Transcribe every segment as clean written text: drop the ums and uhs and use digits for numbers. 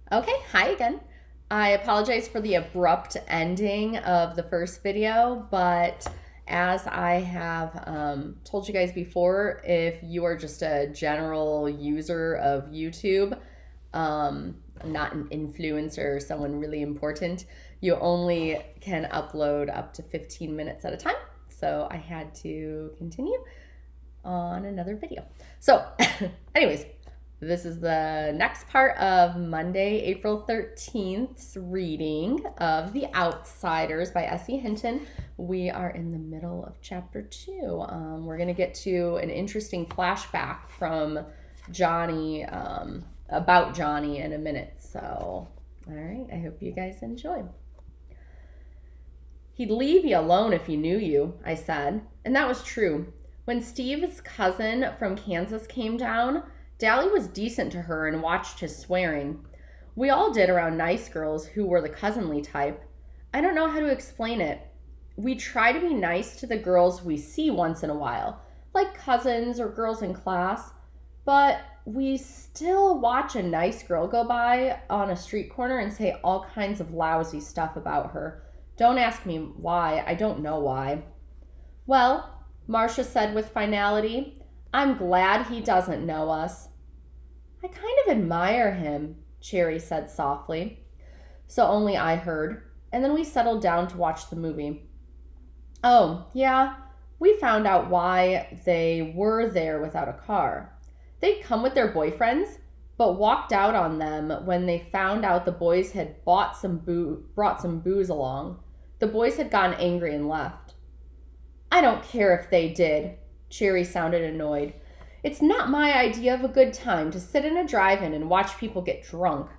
Okay, hi again. I apologize for the abrupt ending of the first video, but as I have told you guys before, if you are just a general user of YouTube, not an influencer or someone really important, you only can upload up to 15 minutes at a time. So I had to continue on another video. So, anyways, this is the next part of Monday, April 13th's reading of The Outsiders by S.E. Hinton. We are in the middle of chapter 2. We're going to get to an interesting flashback from Johnny, about Johnny in a minute. So, all right, I hope you guys enjoy. He'd leave you alone if he knew you, I said. And that was true. When Steve's cousin from Kansas came down, Dally was decent to her and watched his swearing. We all did around nice girls who were the cousinly type. I don't know how to explain it. We try to be nice to the girls we see once in a while, like cousins or girls in class, but we still watch a nice girl go by on a street corner and say all kinds of lousy stuff about her. Don't ask me why. I don't know why. Well, Marcia said with finality, I'm glad he doesn't know us. I kind of admire him, Cherry said softly. So only I heard, and then we settled down to watch the movie. Oh, yeah, we found out why they were there without a car. They'd come with their boyfriends, but walked out on them when they found out the boys had brought some booze along. The boys had gotten angry and left. I don't care if they did. Cherry sounded annoyed. It's not my idea of a good time to sit in a drive-in and watch people get drunk.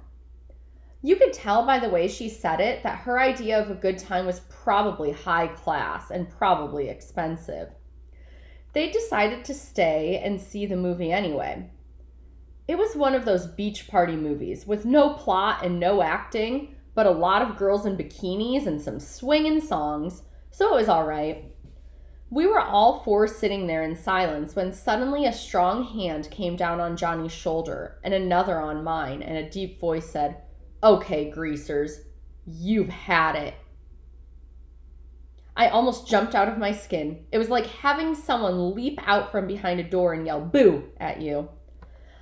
You could tell by the way she said it that her idea of a good time was probably high class and probably expensive. They decided to stay and see the movie anyway. It was one of those beach party movies with no plot and no acting, but a lot of girls in bikinis and some swinging songs, so it was all right. We were all four sitting there in silence when suddenly a strong hand came down on Johnny's shoulder and another on mine, and a deep voice said, Okay, greasers, you've had it. I almost jumped out of my skin. It was like having someone leap out from behind a door and yell boo at you.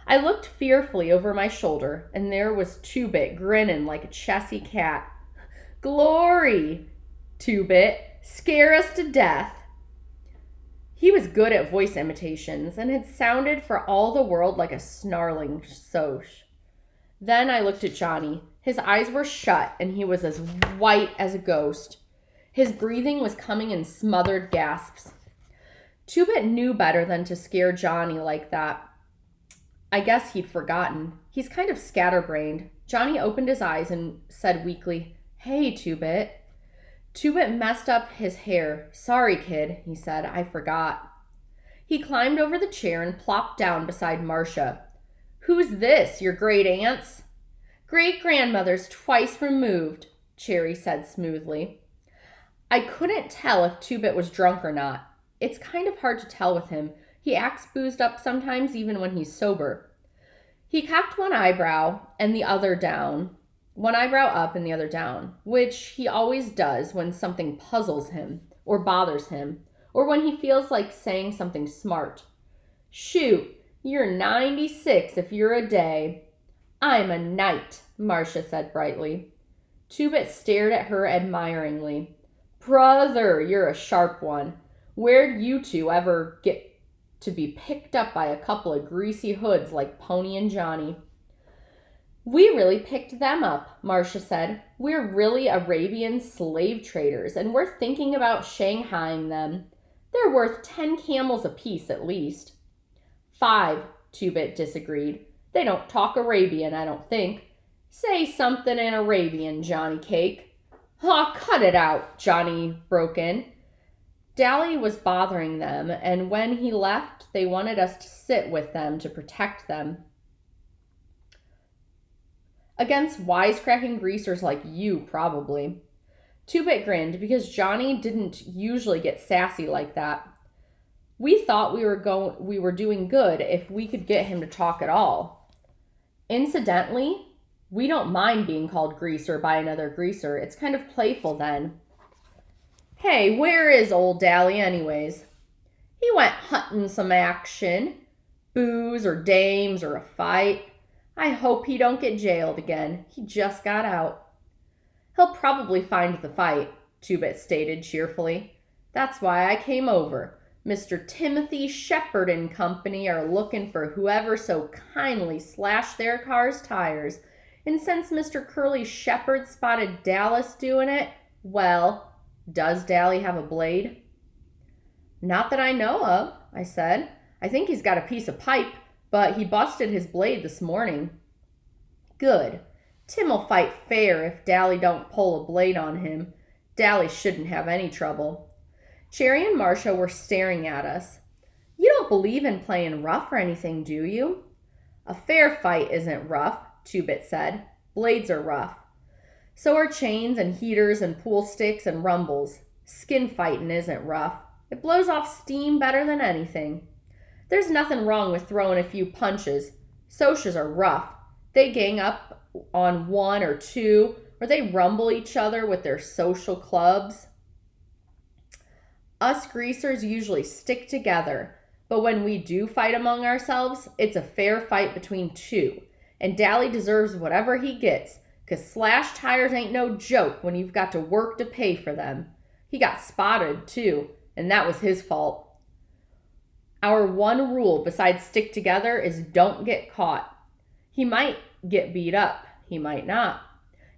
I looked fearfully over my shoulder, and there was Two-Bit grinning like a chessy cat. Glory, Two-Bit, scare us to death. He was good at voice imitations and had sounded for all the world like a snarling soch. Then I looked at Johnny. His eyes were shut and he was as white as a ghost. His breathing was coming in smothered gasps. Two-Bit knew better than to scare Johnny like that. I guess he'd forgotten. He's kind of scatterbrained. Johnny opened his eyes and said weakly, Hey, Two-Bit. Two-Bit messed up his hair. Sorry, kid, he said. I forgot. He climbed over the chair and plopped down beside Marcia. Who's this, your great aunts? Great-grandmother's twice removed, Cherry said smoothly. I couldn't tell if Two-Bit was drunk or not. It's kind of hard to tell with him. He acts boozed up sometimes even when he's sober. He cocked one eyebrow and the other down. One eyebrow up and the other down, which he always does when something puzzles him or bothers him, or when he feels like saying something smart. Shoot, you're 96 if you're a day. I'm a knight, Marcia said brightly. Two-Bit stared at her admiringly. Brother, you're a sharp one. Where'd you two ever get to be picked up by a couple of greasy hoods like Pony and Johnny? We really picked them up, Marcia said. We're really Arabian slave traders, and we're thinking about shanghaiing them. They're worth 10 camels apiece at least. 5, Two-Bit disagreed. They don't talk Arabian, I don't think. Say something in Arabian, Johnny Cake. Aw, cut it out, Johnny broke in. Dally was bothering them, and when he left, they wanted us to sit with them to protect them. Against wisecracking greasers like you, probably. Two-Bit grinned because Johnny didn't usually get sassy like that. We thought we were doing good if we could get him to talk at all. Incidentally, We don't mind being called greaser by another greaser. It's kind of playful then. Hey, where is old Dally anyways? He went hunting some action. Booze or dames or a fight. I hope he don't get jailed again. He just got out. He'll probably find the fight, Two-Bit stated cheerfully. That's why I came over. Mr. Timothy Shepard and Company are looking for whoever so kindly slashed their car's tires. And since Mr. Curly Shepard spotted Dallas doing it, well, does Dally have a blade? Not that I know of, I said. I think he's got a piece of pipe, but he busted his blade this morning. Good. Tim'll fight fair if Dally don't pull a blade on him. Dally shouldn't have any trouble. Cherry and Marcia were staring at us. You don't believe in playing rough or anything, do you? A fair fight isn't rough, Two-Bit said. Blades are rough. So are chains and heaters and pool sticks and rumbles. Skin fighting isn't rough. It blows off steam better than anything. There's nothing wrong with throwing a few punches. Socias are rough. They gang up on one or two, or they rumble each other with their social clubs. Us greasers usually stick together, but when we do fight among ourselves, it's a fair fight between two, and Dally deserves whatever he gets, 'cause slashed tires ain't no joke when you've got to work to pay for them. He got spotted, too, and that was his fault. Our one rule besides stick together is don't get caught. He might get beat up. He might not.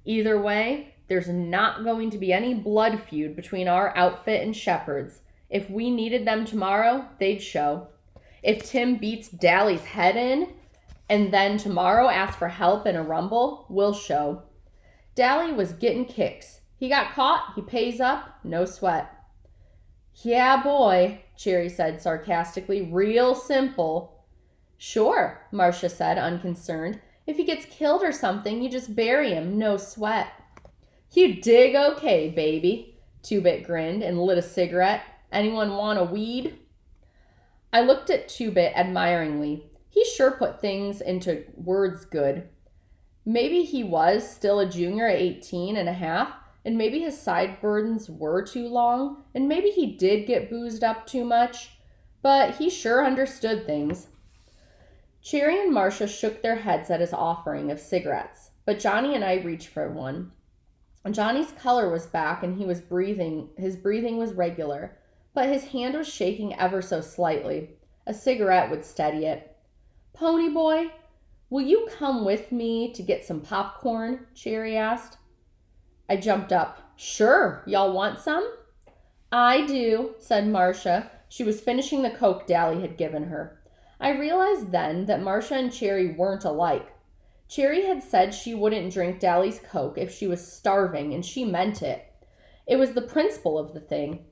Either way, there's not going to be any blood feud between our outfit and Shepard's. If we needed them tomorrow, they'd show. If Tim beats Dally's head in and then tomorrow asks for help in a rumble, we'll show. Dally was getting kicks. He got caught, he pays up, no sweat. Yeah, boy, Cherry said sarcastically. Real simple. Sure, Marcia said, unconcerned. If he gets killed or something, you just bury him, no sweat. You dig okay, baby. Two-Bit grinned and lit a cigarette. Anyone want a weed? I looked at Two-Bit admiringly. He sure put things into words good. Maybe he was still a junior at 18 and a half, and maybe his sideburns were too long, and maybe he did get boozed up too much, but he sure understood things. Cherry and Marcia shook their heads at his offering of cigarettes, but Johnny and I reached for one. Johnny's color was back and his breathing was regular, but his hand was shaking ever so slightly. A cigarette would steady it. Pony boy, will you come with me to get some popcorn? Cherry asked. I jumped up. Sure, y'all want some? I do, said Marcia. She was finishing the Coke Dally had given her. I realized then that Marcia and Cherry weren't alike. Cherry had said she wouldn't drink Dally's Coke if she was starving, and she meant it. It was the principle of the thing.